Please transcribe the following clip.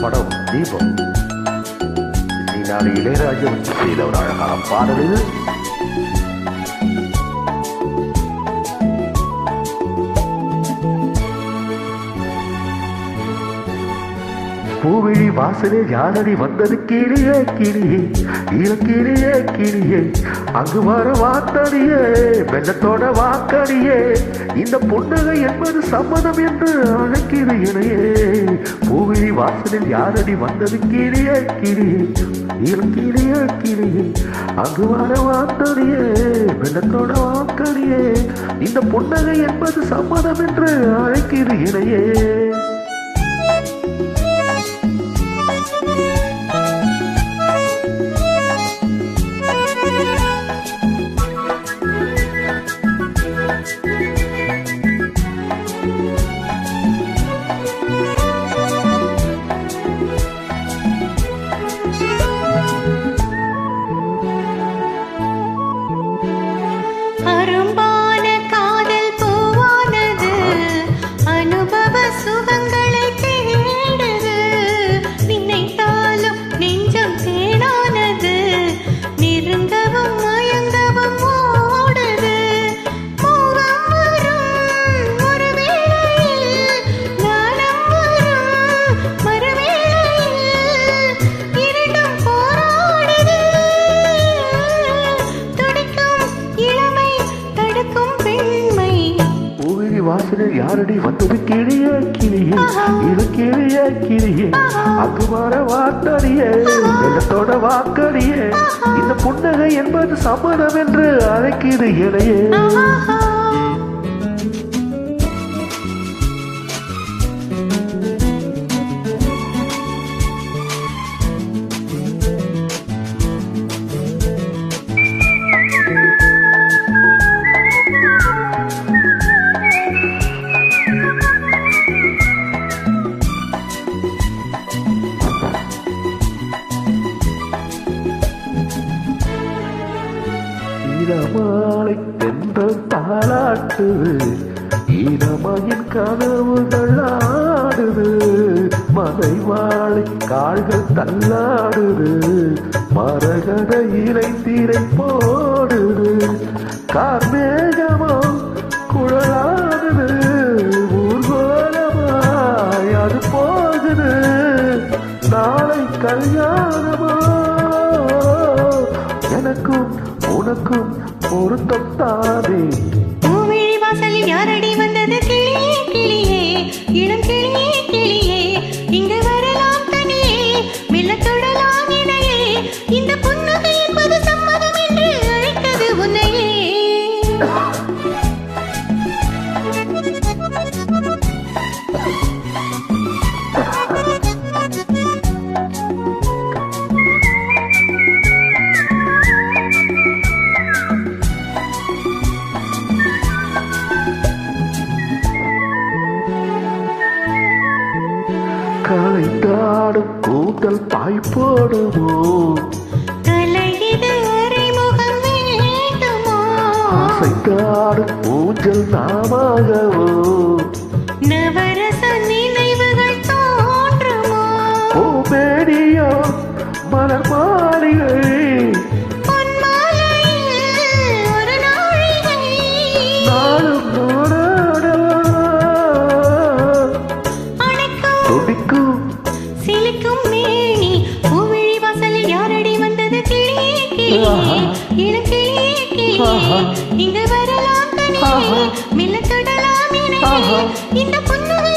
படம் தீபம். இசைஞானி இளையராஜா செய்த ஒரு அழகான பாடல் இது. பூவிழி வாசலே யாரடி வந்தது கிளியே கிளியே இளக்கிளியே கிளியே அங்கு வர வாத்தடியே வெள்ளத்தோட வாக்கடியே இந்த புன்னகை என்பது சம்மதம் என்று அழைக்கிறது இணையே. பூவிழி வாசலில் யாரடி வந்தது கிளியே கிளியே இளக்கிளியே கிளியே அங்கு வர வாத்தடியே வெள்ளத்தோட வாக்கடியே இந்த புன்னகை என்பது சம்மதம் என்று அழைக்கிறது இணையே. வாசலில் யாரடி வந்தது கிளியே கிளியே இது கிளியே கிளியே அங்கு வர வாத்தடியே வெள்ளத்தோட வாக்கடியே இந்த புன்னகை என்பது சம்மதம் என்று அழைக்கிறது இணையே. ஈரமாலை தென்றல் தாளாட்டுது ஈரமையின் கனவுகள் ஆடுது மலைவாழை கால்கள் தள்ளாடுது மரகத இலை தீரை போடுது கார்மேகமோ குழலாடுது ஊர்கோலமாய் அது போகுது நாளை கல்யாணமோ எனக்கும் உனக்கும் பொருத்தம் தானே. பூவிழி வாசலில் யாரடி வந்தது கிளியே கிளியே இளம் கிளியே கிளியே இங்கு வரலாம் தனியே மெல்ல தொடலாம் இணையே இந்த புன்னகை என்பது சம்மதம் என்று அழைத்தது உன்னையே. கலைத்தாடும் கூந்தல் பாய் போடுமோ கலையிது அறிமுகம் வேண்டுமோ ஆசைத்தாடும் ஊஞ்சல் நாமாகவோ நவரச நினைவுகள் தோன்றுமோ பூமேடியோ மலர் மாளிகை ஒரு நாழிகை நாளும் துடிக்கும் சிலிக்கும் மேனி பூவிழி வாசலில் யாரடி வந்தது கிளியே கிளியே இளம் கிளியே கிளியே இங்கு வரலாம் தனியே மெல்ல தொடலாம் இணையே இந்த புன்னகை